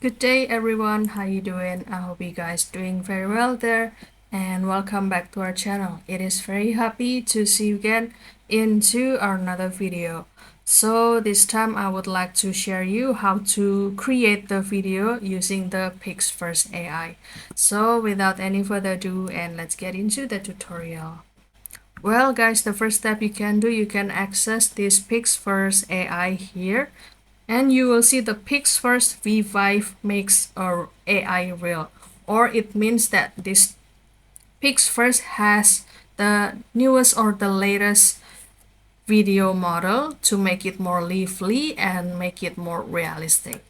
Good day everyone, how you doing? I hope you guys doing very well there and welcome back to our channel. It is very happy to see you again into another video. So this time I would like to share you how to create the video using the PixVerse AI. So without any further ado, and let's get into the tutorial. Well guys, the first step you can do, you can access this PixVerse AI here, and you will see the PixVerse V5 makes a AI reel, or it means that this PixVerse has the newest or the latest video model to make it more lively and make it more realistic.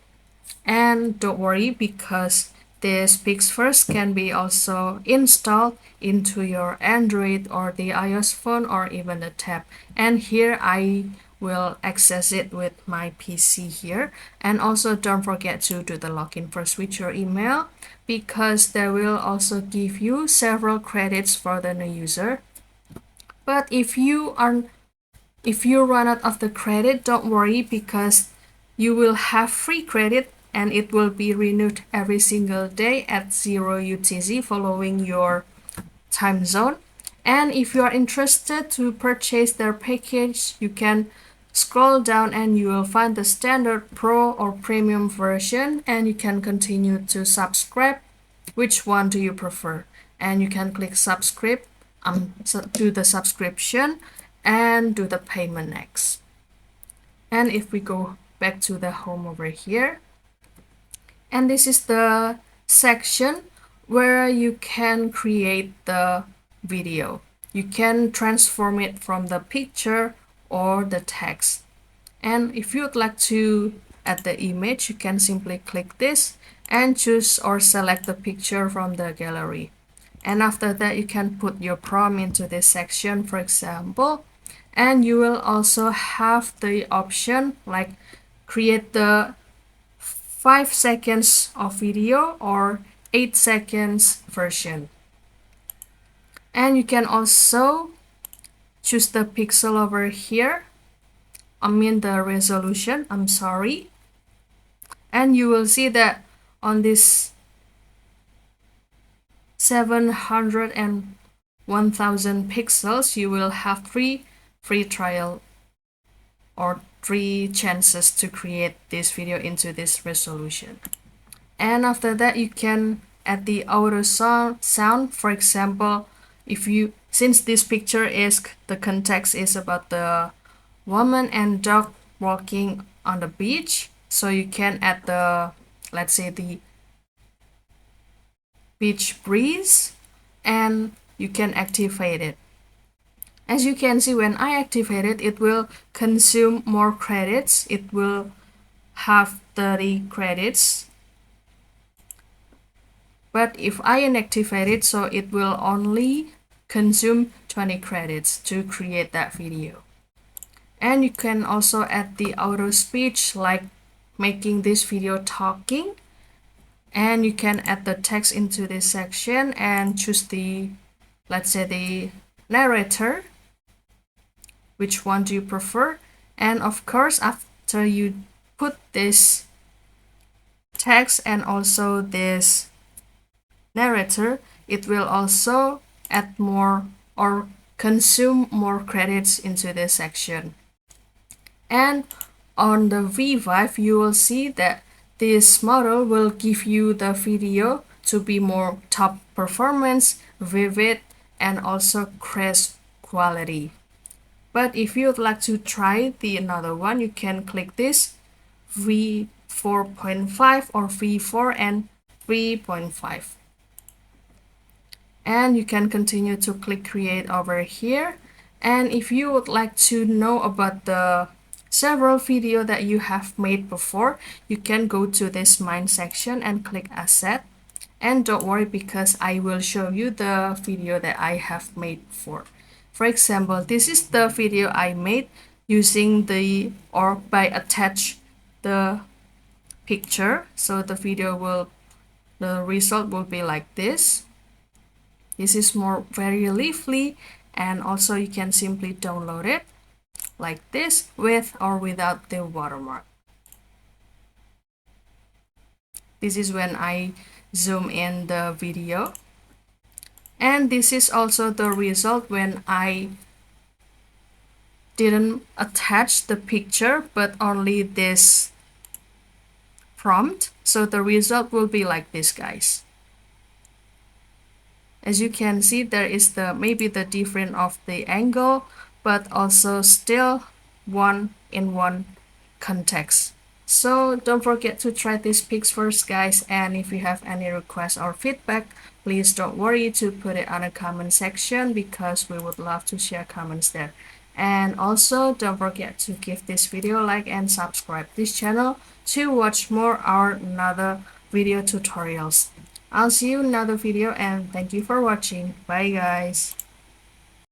And don't worry, because this PixVerse can be also installed into your Android or the iOS phone or even the tab. And here I will access it with my PC here. And also don't forget to do the login first with your email, because they will also give you several credits for the new user. But if you run out of the credit, don't worry, because you will have free credit and it will be renewed every single day at 0 UTC following your time zone. And if you are interested to purchase their package, you can scroll down and you will find the standard, pro or premium version, and you can continue to subscribe. Which one do you prefer? And you can click subscribe, do the subscription and do the payment next. And if we go back to the home over here, and this is the section where you can create the video. You can transform it from the picture or the text. And if you'd like to add the image, you can simply click this and choose or select the picture from the gallery. And after that, you can put your prompt into this section, for example, and you will also have the option like create the 5 seconds of video or 8 seconds version. And you can also choose the pixel over here, the resolution, and you will see that on this 700 and 1000 pixels, you will have free trial or 3 chances to create this video into this resolution. And after that, you can add the auto sound. For example, since this picture is, the context is about the woman and dog walking on the beach, so you can add the, let's say, the beach breeze, and you can activate it. As you can see, when I activate it, it will consume more credits. It will have 30 credits. But if I inactivate it, so it will only consume 20 credits to create that video. And you can also add the auto speech, like making this video talking. And you can add the text into this section and choose the, let's say, the narrator. Which one do you prefer? And of course, after you put this text and also this narrator, it will also add more or consume more credits into this section. And on the V5, you will see that this model will give you the video to be more top performance, vivid, and also crisp quality. But if you'd like to try the another one, you can click this V4.5 or V4 and 3.5. And you can continue to click create over here. And if you would like to know about the several video that you have made before, you can go to this mine section and click asset. And don't worry, because I will show you the video that I have made before. For example, this is the video I made using by attach the picture. So the result will be like this. This is very lively, and also you can simply download it like this with or without the watermark. This is when I zoom in the video. And this is also the result when I didn't attach the picture but only this prompt. So the result will be like this, guys. As you can see, there is the maybe the difference of the angle, but also still one in one context. So don't forget to try this PixVerse, guys, and if you have any requests or feedback, please don't worry to put it on the comment section because we would love to share comments there. And also don't forget to give this video a like and subscribe this channel to watch more our another video tutorials. I'll see you in another video and thank you for watching. Bye guys.